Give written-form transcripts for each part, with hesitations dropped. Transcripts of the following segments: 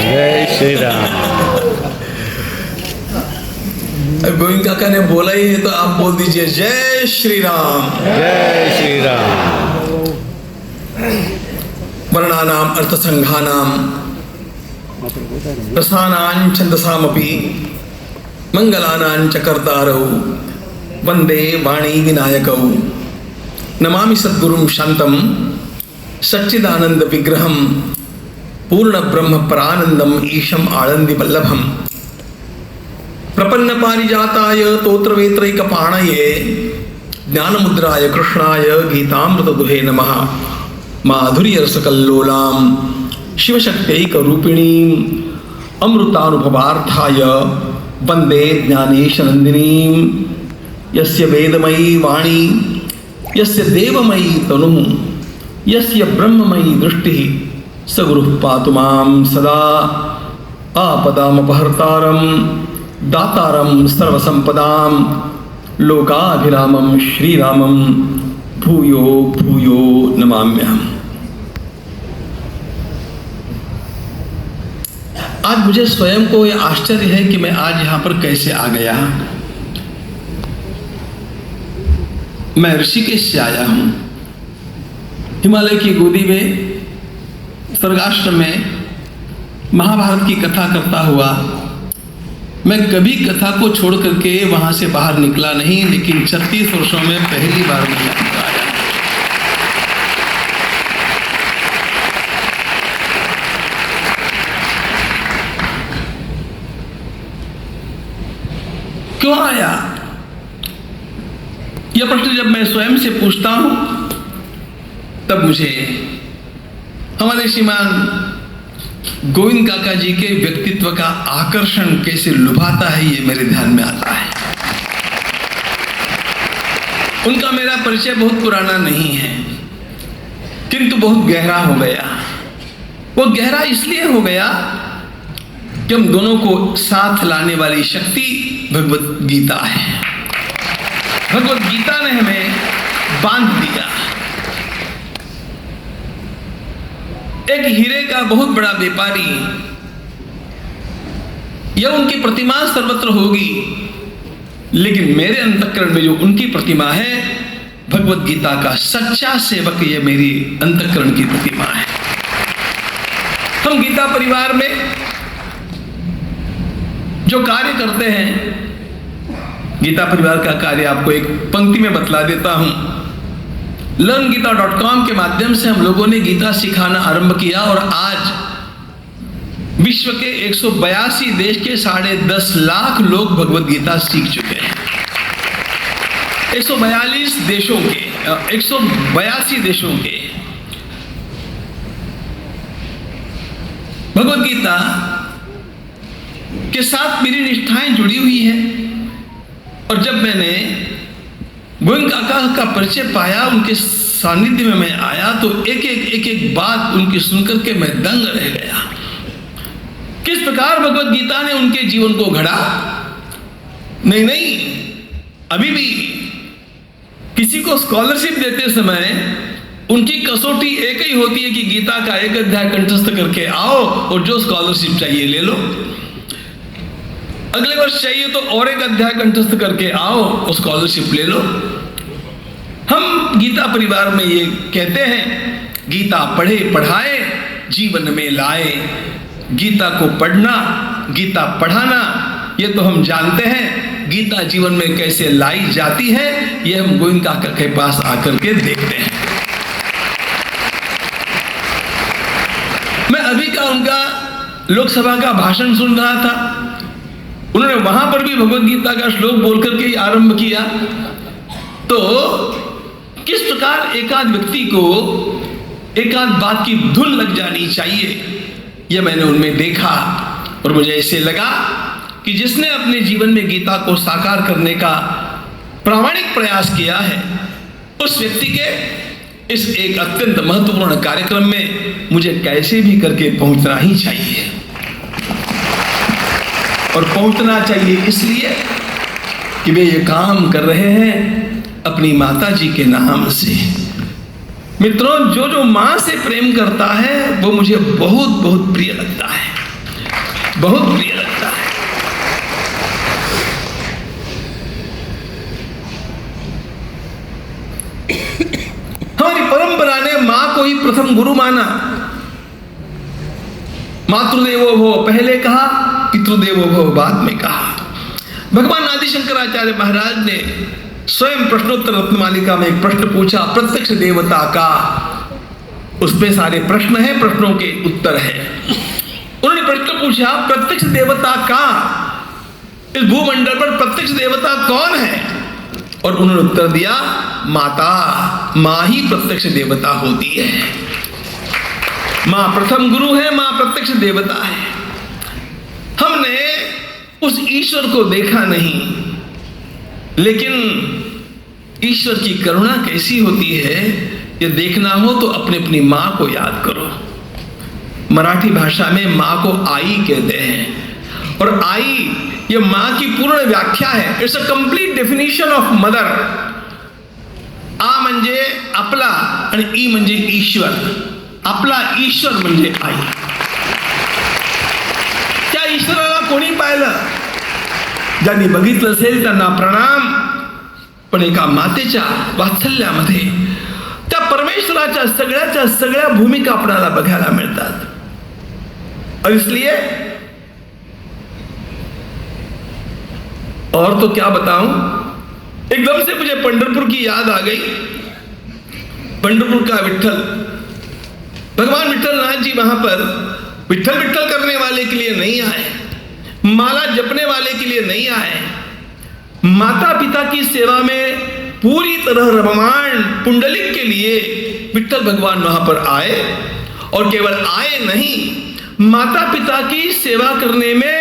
जय श्री राम। गोविंद काका ने बोला ही है तो आप बोल दीजिए जय श्री राम। जय श्री राम। वर्णानाम अर्थसंघानाम रसानां छंदसामपि मंगलानां च कर्तारौ वंदे वाणी विनायकौ नमामि सद्गुरुं शांतं सच्चिदानंद विग्रहं पूर्ण ब्रह्म परानंदम ईशम आनंदी वल्लभम प्रपन्न पारिजाताय तोत्रवेत्रैकपाणये ज्ञानमुद्राय कृष्णाय गीतामृतदुहे नमः माधुर्यरसकल्लोलां शिवशक्त्यैकरूपिणीं अमृतानुभवार्थाय वन्दे ज्ञानेशनन्दिनीं यस्य वेदमयी वाणी यस्य देवमयी तनुः यस्य ब्रह्ममयी दृष्टिः स गुरुः पातु मां सदा आपदामपहर्तारं दातारं सर्वसंपदां लोकाभिरामं श्रीरामं भूयो भूयो नमाम्यहम्। आज मुझे स्वयं को यह आश्चर्य है कि मैं आज यहाँ पर कैसे आ गया। मैं ऋषिकेश से आया हूँ। हिमालय की गोदी में स्वर्गाश्रम में महाभारत की कथा करता हुआ मैं कभी कथा को छोड़ करके वहां से बाहर निकला नहीं, लेकिन 36 वर्षों में पहली बार मैं यहाँ पर आया। क्यों आया? यह प्रश्न जब मैं स्वयं से पूछता हूं तब मुझे हमारे श्रीमान गोविंद काका जी के व्यक्तित्व का आकर्षण कैसे लुभाता है ये मेरे ध्यान में आता है। उनका मेरा परिचय बहुत पुराना नहीं है, किंतु बहुत गहरा हो गया। वो गहरा इसलिए हो गया कि हम दोनों को साथ लाने वाली शक्ति भगवत गीता है। भगवत गीता ने हमें बांध दिया। एक हीरे का बहुत बड़ा व्यापारी, यह उनकी प्रतिमा सर्वत्र होगी, लेकिन मेरे अंतःकरण में जो उनकी प्रतिमा है, भगवत गीता का सच्चा सेवक, यह मेरी अंतःकरण की प्रतिमा है। हम गीता परिवार में जो कार्य करते हैं, गीता परिवार का कार्य आपको एक पंक्ति में बतला देता हूं। learngita.com के माध्यम से हम लोगों ने गीता सिखाना आरंभ किया और आज विश्व के 182 देश के 10.5 लाख लोग भगवत गीता सीख चुके हैं। 182 देशों के भगवत गीता के साथ मेरी निष्ठाएं जुड़ी हुई है। और जब मैंने गोविंद काका का परिचय पाया, उनके सानिध्य में मैं आया, तो एक बात उनकी सुनकर के मैं दंग रह गया। किस प्रकार भगवत गीता ने उनके जीवन को घड़ा। नहीं, अभी भी किसी को स्कॉलरशिप देते समय उनकी कसौटी एक ही होती है कि गीता का एक अध्याय कंठस्थ करके आओ और जो स्कॉलरशिप चाहिए ले लो। अगले वर्ष चाहिए तो और एक अध्याय कंठस्थ करके आओ और स्कॉलरशिप ले लो। हम गीता परिवार में ये कहते हैं, गीता पढ़े पढ़ाए जीवन में लाए। गीता को पढ़ना, गीता पढ़ाना, ये तो हम जानते हैं। गीता जीवन में कैसे लाई जाती है, ये हम गोविंद काका के पास आकर के देखते हैं। मैं अभी का उनका लोकसभा का भाषण सुन रहा था। उन्होंने वहां पर भी भगवत गीता का श्लोक बोल करके आरंभ किया। तो किस प्रकार एकाध व्यक्ति को एकाध बात की धुन लग जानी चाहिए, यह मैंने उनमें देखा। और मुझे ऐसे लगा कि जिसने अपने जीवन में गीता को साकार करने का प्रामाणिक प्रयास किया है, उस व्यक्ति के इस एक अत्यंत महत्वपूर्ण कार्यक्रम में मुझे कैसे भी करके पहुंचना ही चाहिए। और पहुंचना चाहिए इसलिए कि वे ये काम कर रहे हैं अपनी माता जी के नाम से। मित्रों, जो जो मां से प्रेम करता है वो मुझे बहुत बहुत प्रिय लगता है, बहुत प्रिय लगता है। हमारी परंपरा ने मां को ही प्रथम गुरु माना। मातृदेवो भव पहले कहा, पितृदेवो भव बाद में कहा। भगवान आदि शंकराचार्य महाराज ने स्वयं प्रश्नोत्तर रत्नमालिका में एक प्रश्न पूछा, प्रत्यक्ष देवता का। उसमें सारे प्रश्न हैं, प्रश्नों के उत्तर है। उन्होंने प्रश्न पूछा, प्रत्यक्ष देवता का, इस भूमंडल पर प्रत्यक्ष देवता कौन है? और उन्होंने उत्तर दिया, माता। मां ही प्रत्यक्ष देवता होती है। मां प्रथम गुरु है, मां प्रत्यक्ष देवता है। हमने उस ईश्वर को देखा नहीं, लेकिन ईश्वर की करुणा कैसी होती है ये देखना हो तो अपनी अपनी मां को याद करो। मराठी भाषा में मां को आई कहते हैं, और आई ये मां की पूर्ण व्याख्या है। It's a complete definition of mother. आ म्हणजे आपला आणि ई म्हणजे ईश्वर। आपला ईश्वर म्हणजे आई। त्या ईश्वराला कोणी पाहिलं? ज्यांनी बघितलं असेल त्यांना प्रणाम, पण एका मातेच्या वात्सल्यामध्ये त्या परमेश्वराच्या सगळ्याच्या सगळ्या भूमिका आपल्याला बघायला मिळतात। और इसलिए और तो क्या बताऊं, एकदम से मुझे पंढरपुर की याद आ गई। पंढरपुर का विट्ठल, भगवान विट्ठलनाथ जी वहां पर विट्ठल विट्ठल करने वाले के लिए नहीं आए, माला जपने वाले के लिए नहीं आए, माता पिता की सेवा में पूरी तरह रममाण पुंडलिक के लिए विट्ठल भगवान वहां पर आए। और केवल आए नहीं, माता पिता की सेवा करने में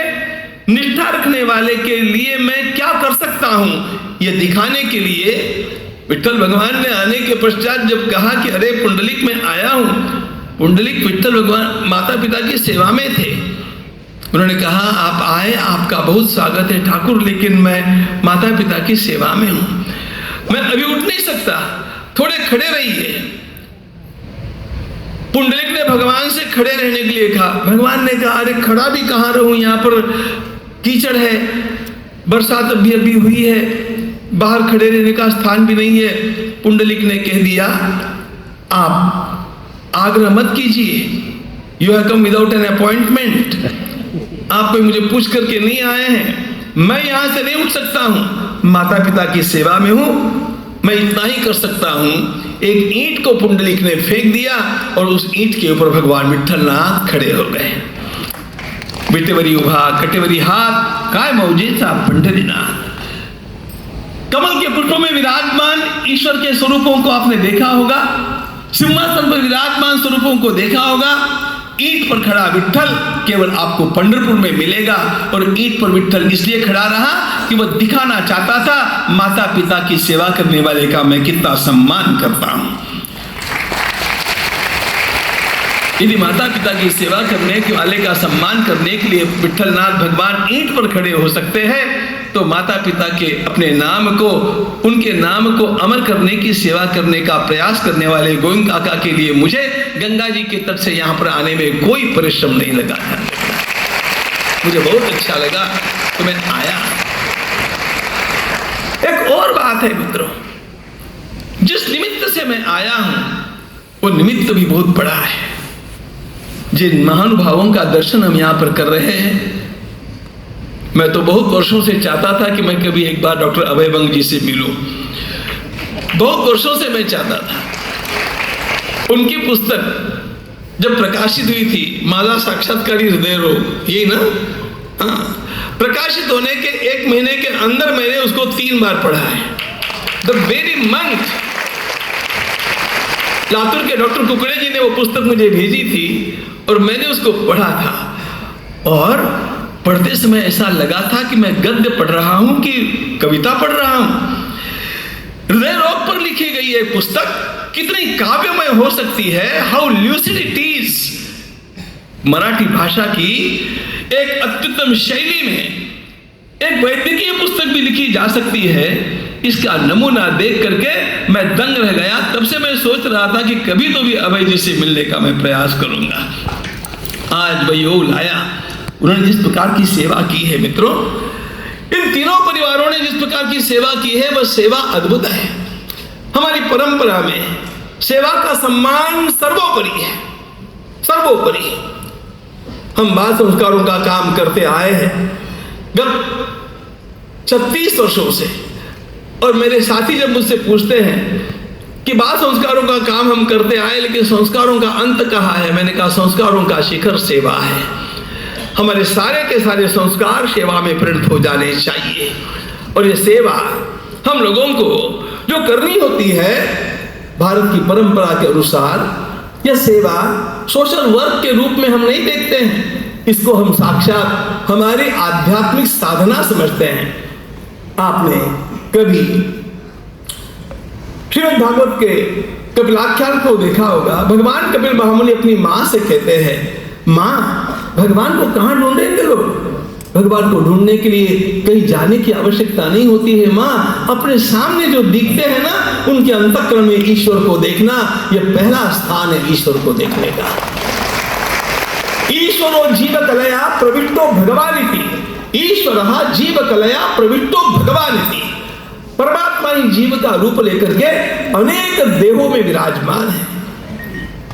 निष्ठा रखने वाले के लिए मैं क्या कर सकता हूं ये दिखाने के लिए विट्ठल भगवान ने आने के पश्चात जब कहा कि अरे पुंडलिक में आया हूं, पुंडलिक विट्ठल भगवान माता पिता की सेवा में थे। उन्होंने कहा, आप आए, आपका बहुत स्वागत है ठाकुर, लेकिन मैं माता पिता की सेवा में हूं, मैं अभी उठ नहीं सकता, थोड़े खड़े रहिए। पुंडलिक ने भगवान से खड़े रहने के लिए कहा। भगवान ने कहा, अरे खड़ा भी कहां रहूं, यहां पर कीचड़ है, बरसात अभी अभी हुई है, बाहर खड़े रहने का स्थान भी नहीं है। पुंडलिक ने कह दिया, आप आग्रह मत कीजिए, you have come without an appointment. आप कोई मुझे पूछ करके नहीं आए हैं, मैं यहां से नहीं उठ सकता हूं, माता पिता की सेवा में हूं, मैं इतना ही कर सकता हूं। एक ईंट को पुंडलिक ने फेंक दिया और उस ईंट के ऊपर भगवान विठ्ठलनाथ खड़े हो गए। विटेवरी उभा कटेवरी हाथ, काय मौजेचा पंढरीनाथ। कमल के पुष्पों में विराजमान ईश्वर के स्वरूपों को आपने देखा होगा, सिंहासन पर विराजमान स्वरूपों को देखा होगा। ईंट पर खड़ा विट्ठल केवल आपको पंढरपुर में मिलेगा। और ईंट पर विट्ठल इसलिए खड़ा रहा कि वह दिखाना चाहता था, माता पिता की सेवा करने वाले का मैं कितना सम्मान करता हूं। यदि माता पिता की सेवा करने वाले का सम्मान करने के लिए विट्ठलनाथ भगवान ईंट पर खड़े हो सकते हैं, तो माता पिता के अपने नाम को, उनके नाम को अमर करने की सेवा करने का प्रयास करने वाले गोविंद काका के लिए मुझे गंगा जी के तट से यहां पर आने में कोई परिश्रम नहीं लगा था। मुझे बहुत अच्छा लगा तो मैं आया। एक और बात है मित्रों, जिस निमित्त से मैं आया हूं वो निमित्त भी बहुत बड़ा है। जिन महानुभावों का दर्शन हम यहां पर कर रहे हैं, मैं तो बहुत वर्षों से चाहता था कि मैं कभी एक बार डॉक्टर अभय बंग जी से मिलूं। बहुत वर्षों से मैं चाहता था। उनकी पुस्तक जब प्रकाशित हुई थी, माला साक्षात्कारी हृदय रोग, यही ना, हाँ, प्रकाशित होने के 1 महीने के अंदर मैंने उसको 3 बार पढ़ा है। द वेरी मंथ लातूर के डॉक्टर कुकड़े जी ने वो पुस्तक मुझे भेजी थी और मैंने उसको पढ़ा था। और पढ़ते समय ऐसा लगा था कि मैं गद्य पढ़ रहा हूं कि कविता पढ़ रहा हूं। हृदय रोग पर लिखी गई है पुस्तक कितनी काव्यमय हो सकती है, how lucid it is. Marathi भाषा की एक अत्युत्तम शैली में एक वैद्यकीय पुस्तक भी लिखी जा सकती है इसका नमूना देख करके मैं दंग रह गया। तब से मैं सोच रहा था कि कभी तो भी अभय जी से मिलने का मैं प्रयास करूंगा। आज वह योग लाया। उन्होंने जिस प्रकार की सेवा की है मित्रों, इन तीनों परिवारों ने जिस प्रकार की सेवा की है, वह सेवा अद्भुत है। हमारी परंपरा में सेवा का सम्मान सर्वोपरि है, सर्वोपरि। हम बाल संस्कारों का काम करते आए हैं गत 36 वर्षों से, और मेरे साथी जब मुझसे पूछते हैं कि बाल संस्कारों का काम हम करते आए लेकिन संस्कारों का अंत कहाँ है, मैंने कहा संस्कारों का शिखर सेवा है। हमारे सारे के सारे संस्कार सेवा में परिणत हो जाने चाहिए, और ये सेवा हम लोगों को जो करनी होती है भारत की परंपरा के अनुसार, यह सेवा सोशल वर्क के रूप में हम नहीं देखते हैं, इसको हम साक्षात हमारी आध्यात्मिक साधना समझते हैं। आपने कभी श्रीमद् भागवत के कपिलाख्यान को देखा होगा। भगवान कपिल महामुनि अपनी मां से कहते हैं, मां भगवान को कहां ढूंढेंगे लोग? भगवान को ढूंढने के लिए कहीं जाने की आवश्यकता नहीं होती है। मां अपने सामने जो दिखते हैं ना, उनके अंतःकरण में ईश्वर को देखना, यह पहला स्थान है ईश्वर को देखने का। ईश्वरो जीव कलया प्रविष्टो भगवानिति, ईश्वर जीव कलया प्रविष्टो भगवानिति। परमात्मा ही जीव का रूप लेकर के अनेक देहों में विराजमान है।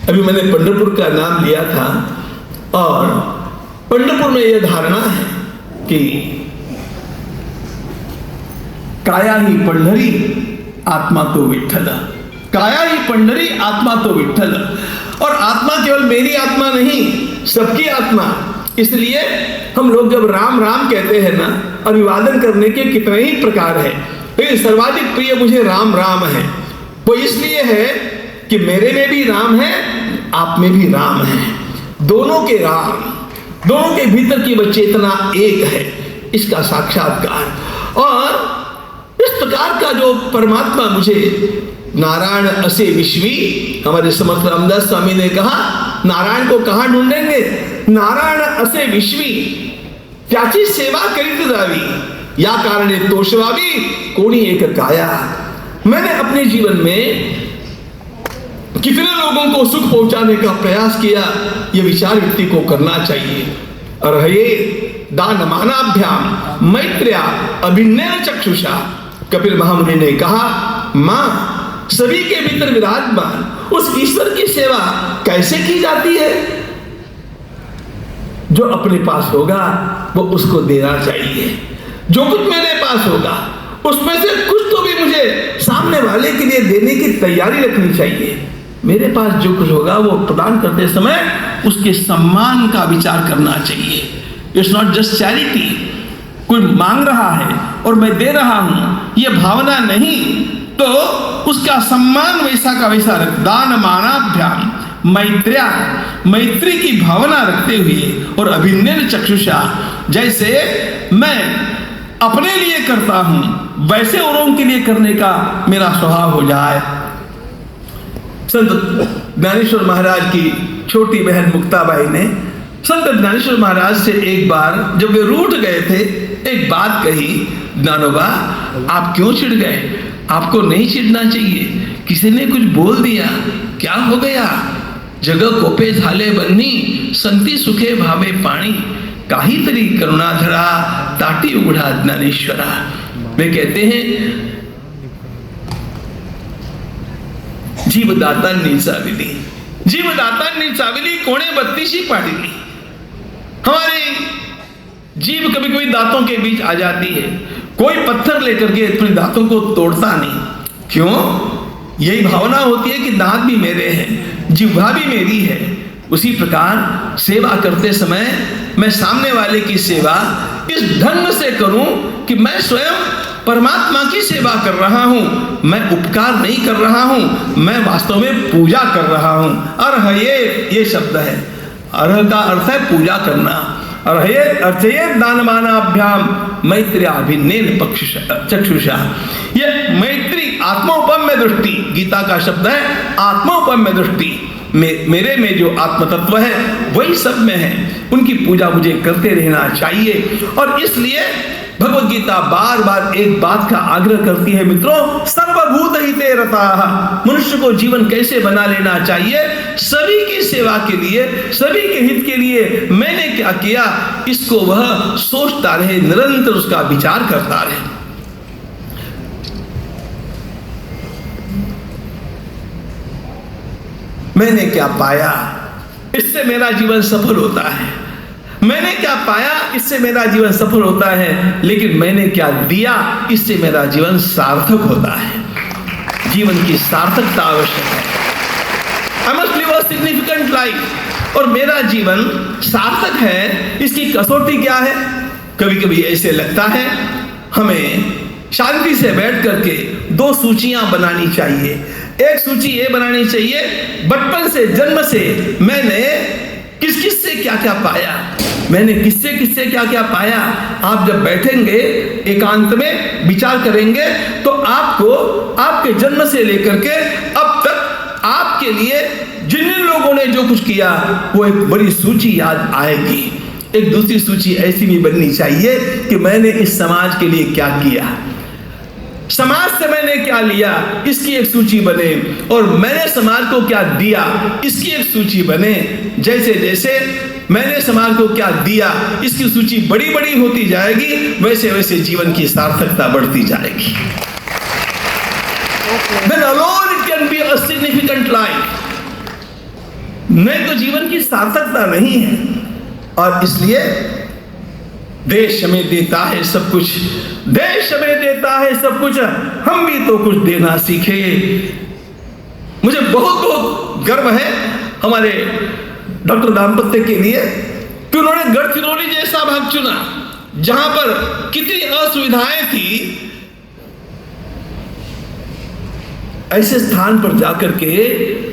अभी मैंने पंढरपुर का नाम लिया था, और पंढरपुर में यह धारणा है कि काया ही पंढरी आत्मा तो विठ्ठल, काया ही पंढरी आत्मा तो विठ्ठल। और आत्मा केवल मेरी आत्मा नहीं, सबकी आत्मा। इसलिए हम लोग जब राम राम कहते हैं ना, अभिवादन करने के कितने ही प्रकार है, लेकिन सर्वाधिक प्रिय मुझे राम राम है। वो इसलिए है कि मेरे में भी राम है, आप में भी राम है, दोनों के राम, दोनों के भीतर की वह चेतना एक है, इसका साक्षात्कार। और इस प्रकार का जो परमात्मा मुझे नारायण असे विश्वी, हमारे समर्थ रामदास स्वामी ने कहा, नारायण को कहां ढूंढेंगे? नारायण असे विश्वी त्याची सेवा करीत जावी, या कारणे तोषवावी कोणी एक काया। मैंने अपने जीवन में कितने लोगों को सुख पहुंचाने का प्रयास किया, यह विचार व्यक्ति को करना चाहिए। और ये दान मानाभ्याम मैत्र्या अभिन्नैन चक्षुषा, कपिल महामुनि ने कहा, मां सभी के भीतर विराजमान उस ईश्वर की सेवा कैसे की जाती है? जो अपने पास होगा वो उसको देना चाहिए। जो कुछ मेरे पास होगा उसमें से कुछ तो भी मुझे सामने वाले के लिए देने की तैयारी रखनी चाहिए। मेरे पास जो कुछ होगा वो प्रदान करते समय उसके सम्मान का विचार करना चाहिए। इट्स नॉट जस्ट चैरिटी, कोई मांग रहा है और मैं दे रहा हूं, यह भावना नहीं, तो उसका सम्मान वैसा का वैसा रख। दान मानाभ्याम मैत्र्या, मैत्री की भावना रखते हुए, और अभिन्नैन चक्षुषा, जैसे मैं अपने लिए करता हूं वैसे औरों के लिए करने का मेरा स्वभाव हो जाए। संत ज्ञानेश्वर महाराज की छोटी बहन मुक्ताबाई ने संत ज्ञानेश्वर महाराज से एक बार जब वे रूठ गए थे, एक बात कही, ज्ञानोबा आप क्यों चिढ़ गए? आपको नहीं चिढ़ना चाहिए, किसी ने कुछ बोल दिया, क्या हो गया? जग कोपे झाले बन्नी, संती सुखे भावे पाणी, काहीतरी करुणाधरा, ताटी उघडा ज्ञानेश्वरा। वे कहते हैं, जीवदातांनी चाविली, जीवदातांनी चाविली कोणे बत्तीशी पाडिली। हमारी जीव कभी कभी दांतों के बीच आ जाती है, कोई पत्थर लेकर के अपने दांतों को तोड़ता नहीं। क्यों? यही भावना होती है कि दांत भी मेरे हैं, जिह्वा भी मेरी है। उसी प्रकार सेवा करते समय मैं सामने वाले की सेवा इस ढंग से करूं कि मैं स्वयं परमात्मा की सेवा कर रहा हूं, मैं उपकार नहीं कर रहा हूं, मैं वास्तव में पूजा कर रहा हूं। अर्ह ये शब्द है, अर्ह का अर्थ है पूजा करना। अर्थ दानमानाभ्याम मैत्र्या अभिन्नैन चक्षुषा। ये मैत्री आत्मोपम्य दृष्टि, गीता का शब्द है आत्मोपम्य दृष्टि। मेरे में जो आत्म तत्व है वही सब में है, उनकी पूजा मुझे करते रहना चाहिए। और इसलिए भगवत गीता बार बार एक बात का आग्रह करती है मित्रों, सर्वभूत हिते रताः। मनुष्य को जीवन कैसे बना लेना चाहिए? सभी की सेवा के लिए, सभी के हित के लिए मैंने क्या किया, इसको वह सोचता रहे, निरंतर उसका विचार करता रहे। मैंने क्या पाया, इससे मेरा जीवन सफल होता है। मैंने क्या पाया, इससे मेरा जीवन सफल होता है। लेकिन मैंने क्या दिया, इससे मेरा जीवन सार्थक होता है। जीवन की सार्थकता आवश्यक है। I must live a significant life। और मेरा जीवन सार्थक है, इसकी कसौटी क्या है? कभी कभी ऐसे लगता है हमें शांति से बैठ करके दो सूचियां बनानी चाहिए। एक सूची ये बनानी चाहिए, बचपन से, जन्म से मैंने किस किस से क्या क्या पाया, मैंने किससे किससे क्या क्या पाया। आप जब बैठेंगे एकांत में विचार करेंगे तो आपको आपके जन्म से लेकर के अब तक आपके लिए जिन जिन लोगों ने जो कुछ किया वो एक बड़ी सूची याद आएगी। एक दूसरी सूची ऐसी भी बननी चाहिए कि मैंने इस समाज के लिए क्या किया, समाज से मैंने क्या लिया, इसकी एक सूची बने। और मैंने समाज को क्या दिया, इसकी एक सूची बने। जैसे जैसे मैंने समाज को क्या दिया, इसकी सूची बड़ी बड़ी होती जाएगी, वैसे वैसे जीवन की सार्थकता बढ़ती जाएगी। Then alone it can be a significant life। नहीं तो जीवन की सार्थकता नहीं है। और इसलिए देश हमें देता है सब कुछ, देश हमें देता है सब कुछ, हम भी तो कुछ देना सीखे। मुझे बहुत बहुत गर्व है हमारे डॉक्टर दाम्पत्य के लिए कि उन्होंने गढ़चिरौली जैसा भाग चुना, जहां पर कितनी असुविधाएं थी। ऐसे स्थान पर जाकर के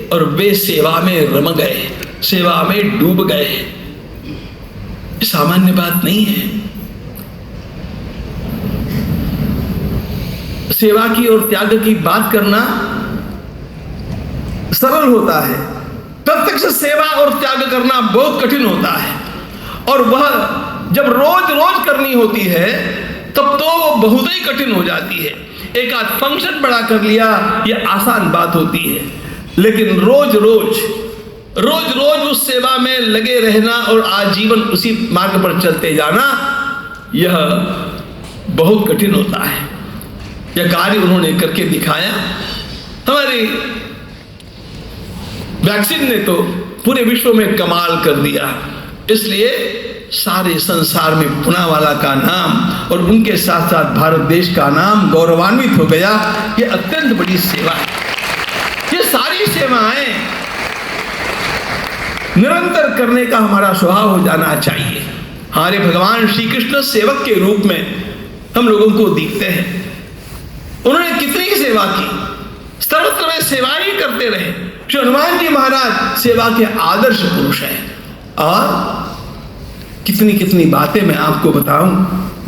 और वे सेवा में रम गए, सेवा में डूब गए। सामान्य बात नहीं है। सेवा की और त्याग की बात करना सरल होता है, प्रत्यक्ष सेवा और त्याग करना बहुत कठिन होता है। और वह जब रोज रोज करनी होती है तब तो वो बहुत ही कठिन हो जाती है। एक आध फंक्शन बड़ा कर लिया, यह आसान बात होती है, लेकिन रोज रोज उस सेवा में लगे रहना और आजीवन उसी मार्ग पर चलते जाना, यह बहुत कठिन होता है। यह कार्य उन्होंने करके दिखाया। हमारी वैक्सीन ने तो पूरे विश्व में कमाल कर दिया। इसलिए सारे संसार में पूनावाला का नाम और उनके साथ साथ भारत देश का नाम गौरवान्वित हो गया। यह अत्यंत बड़ी सेवा है। ये सारी सेवाएं निरंतर करने का हमारा स्वभाव हो जाना चाहिए। हमारे भगवान श्री कृष्ण सेवक के रूप में हम लोगों को दिखते हैं। उन्होंने कितनी सेवा की, सर्वत्र में सेवा ही करते रहे। श्री हनुमान जी महाराज सेवा के आदर्श पुरुष हैं। और कितनी कितनी बातें मैं आपको बताऊं।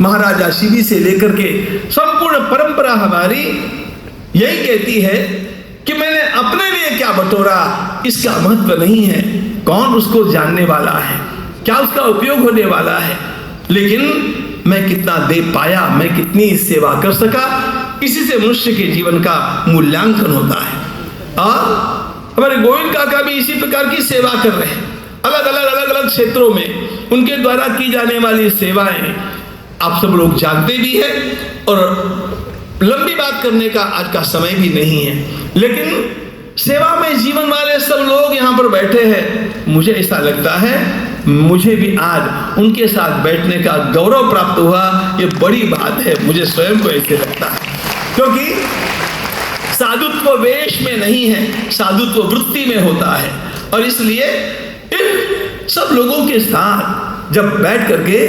महाराजा शिवी से लेकर के संपूर्ण परंपरा हमारी यही कहती है कि मैंने अपने लिए क्या बटोरा, इसका महत्व नहीं है। कौन उसको जानने वाला है, क्या उसका उपयोग होने वाला है, लेकिन मैं कितना दे पाया, मैं कितनी सेवा कर सका, इसी से मनुष्य के जीवन का मूल्यांकन होता है। और हमारे गोविंद काका भी इसी प्रकार की सेवा कर रहे हैं। अलग अलग क्षेत्रों में उनके द्वारा की जाने वाली सेवाएं आप सब लोग जानते भी हैं। और लंबी बात करने का आज का समय भी नहीं है, लेकिन सेवा में जीवन वाले सब लोग यहाँ पर बैठे हैं। मुझे ऐसा लगता है मुझे भी आज उनके साथ बैठने का गौरव प्राप्त हुआ। ये बड़ी बात है, मुझे स्वयं को ऐसे लगता है, क्योंकि साधुत्व वेश में नहीं है, साधुत्व वृत्ति में होता है। और इसलिए इन सब लोगों के साथ जब बैठ करके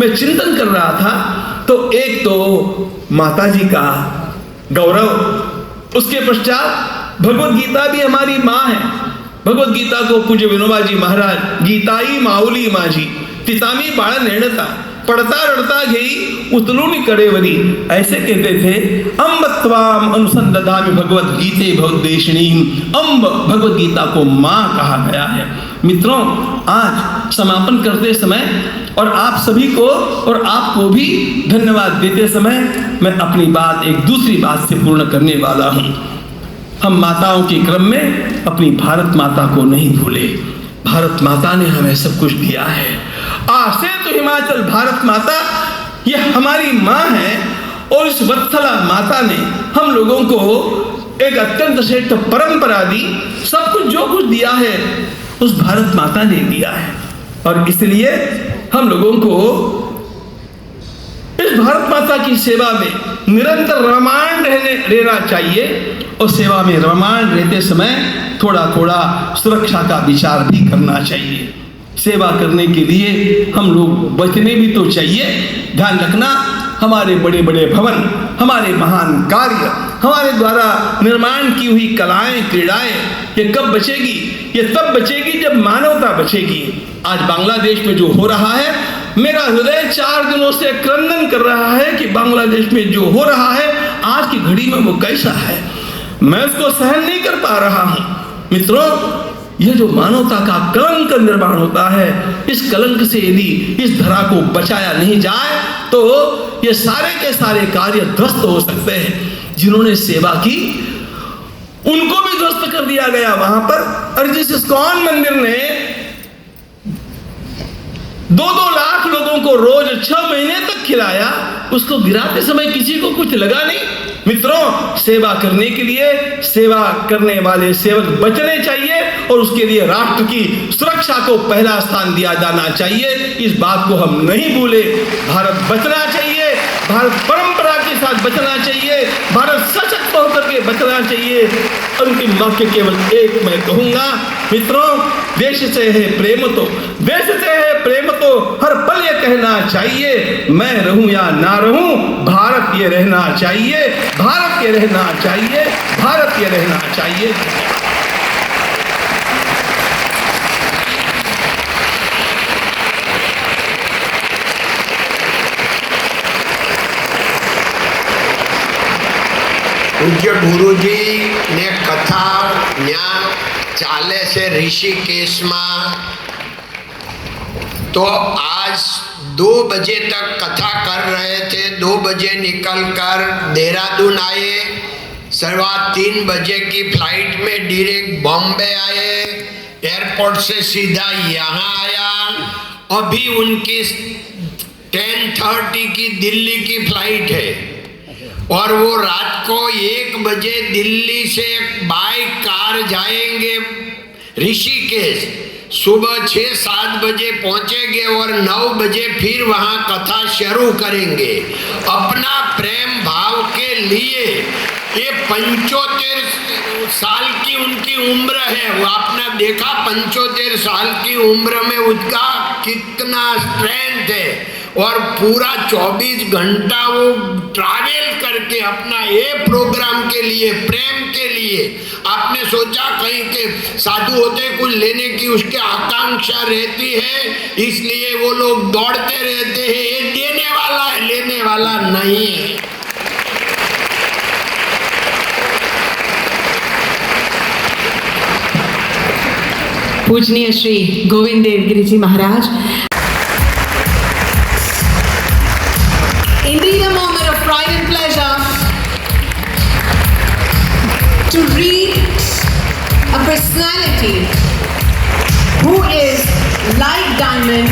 मैं चिंतन कर रहा था तो एक तो माता जी का गौरव, उसके पश्चात भगवत गीता भी हमारी माँ है। भगवत गीता को पूज्य विनोबा जी महाराज गीताई माउली माँ जी तितामी बाड़ा नेणता, पढ़ता रड़ता गई उतलूनी कड़ेवरी, ऐसे कहते थे। अम्ब त्वाम अनुसंधामि भगवद गीते भवद्देशिनी, अम्ब भगवद गीता को माँ कहा गया है। मित्रों, आज समापन करते समय और आप सभी को और आपको भी धन्यवाद देते समय मैं अपनी बात एक दूसरी बात से पूर्ण करने वाला हूँ। हम माताओं के क्रम में अपनी भारत माता को नहीं भूले। भारत माता ने हमें सब कुछ दिया है। आज से तो हिमाचल भारत माता ये हमारी माँ है, और इस वत्सला माता ने हम लोगों को एक अत्यंत श्रेष्ठ परंपरा दी। सब कुछ जो कुछ दिया है उस भारत माता ने दिया है, और इसलिए हम लोगों को इस भारत माता की सेवा में निरंतर रममाण रहना चाहिए, और सेवा में रममाण रहते समय थोड़ा थोड़ा सुरक्षा का विचार भी करना चाहिए। सेवा करने के लिए हम लोग बचने भी तो चाहिए। ध्यान रखना, हमारे बड़े बड़े भवन, हमारे महान कार्य, हमारे द्वारा निर्माण की हुई कलाएं क्रीड़ाएं, ये कब बचेगी? ये तब बचेगी जब मानवता बचेगी। आज बांग्लादेश में जो हो रहा है, मेरा हृदय 4 दिनों से क्रंदन कर रहा है कि बांग्लादेश में जो हो रहा है आज की घड़ी में वो कैसा है। मैं उसको सहन नहीं कर पा रहा हूं। मित्रों, यह जो मानवता का कलंक निर्माण होता है, इस कलंक से यदि इस धरा को बचाया नहीं जाए तो ये सारे के सारे कार्य ध्वस्त हो सकते हैं। जिन्होंने सेवा की उनको भी ध्वस्त कर दिया गया वहां पर। और जिस इस्कॉन मंदिर ने 2-2 लाख लोगों को रोज 6 महीने तक खिलाया, उसको गिराते समय किसी को कुछ लगा नहीं। मित्रों, सेवा करने के लिए सेवा करने वाले सेवक बचने चाहिए, और उसके लिए राष्ट्र की सुरक्षा को पहला स्थान दिया जाना चाहिए। इस बात को हम नहीं भूले। भारत बचना चाहिए, भारत परंपरा के साथ बचना चाहिए, भारत सशक्त होकर के बचना चाहिए। अंतिम वाक्य केवल एक मैं कहूंगा, मित्रों, देश से है प्रेम तो, देश से है प्रेम तो हर पल ये कहना चाहिए, मैं रहूं या ना रहूं, भारत ये रहना चाहिए, भारत ये रहना चाहिए, भारत ये रहना चाहिए। પૂજ્ય ગુરુજી ને કથા ન્યા ચાલે છે ઋષિકેશમાં, तो आज 2 बजे तक कथा कर रहे थे। 2 बजे निकलकर देहरादून आए, 3:15 बजे की फ्लाइट में डायरेक्ट बॉम्बे आए, एयरपोर्ट से सीधा यहाँ आया। अभी उनकी 10:30 की दिल्ली की फ्लाइट है, और वो रात को 1 बजे दिल्ली से बाय कार जाएंगे ऋषिकेश। सुबह 6-7 बजे पहुंचेंगे और 9 बजे फिर वहां कथा शुरू करेंगे। अपना प्रेम भाव के लिए ये 75 साल की उनकी उम्र है। वो आपने देखा 75 साल की उम्र में उसका कितना स्ट्रेंथ है, और पूरा 24 घंटा वो ट्रैवल करके अपना ये प्रोग्राम के लिए, प्रेम के लिए। आपने सोचा कहीं के साधु होते कुछ लेने की उसके आकांक्षा रहती है, इसलिए वो लोग दौड़ते रहते हैं। ये देने वाला है, लेने वाला नहीं है। पूजनीय श्री गोविंद देवगिरी जी महाराज, indeed a moment of pride and pleasure to read a personality who is like diamond,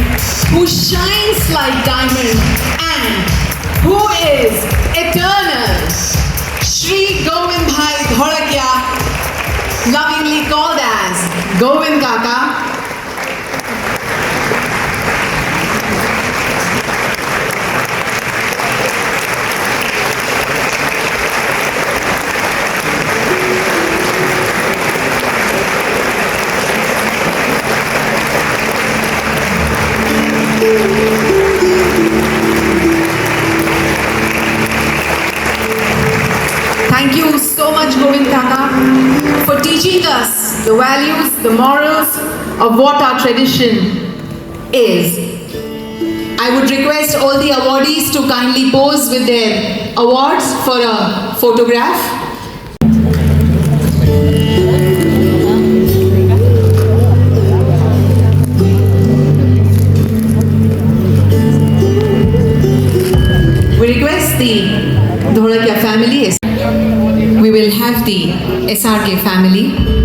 who shines like diamond, and who is eternal. Shri Govind Bhai Dholakia, lovingly called as Govind Kaka. Thank you so much, Govind Kaka, for teaching us the values, the morals of what our tradition is. I would request all the awardees to kindly pose with their awards for a photograph. We request the Dholakia family. We will have the SRK family.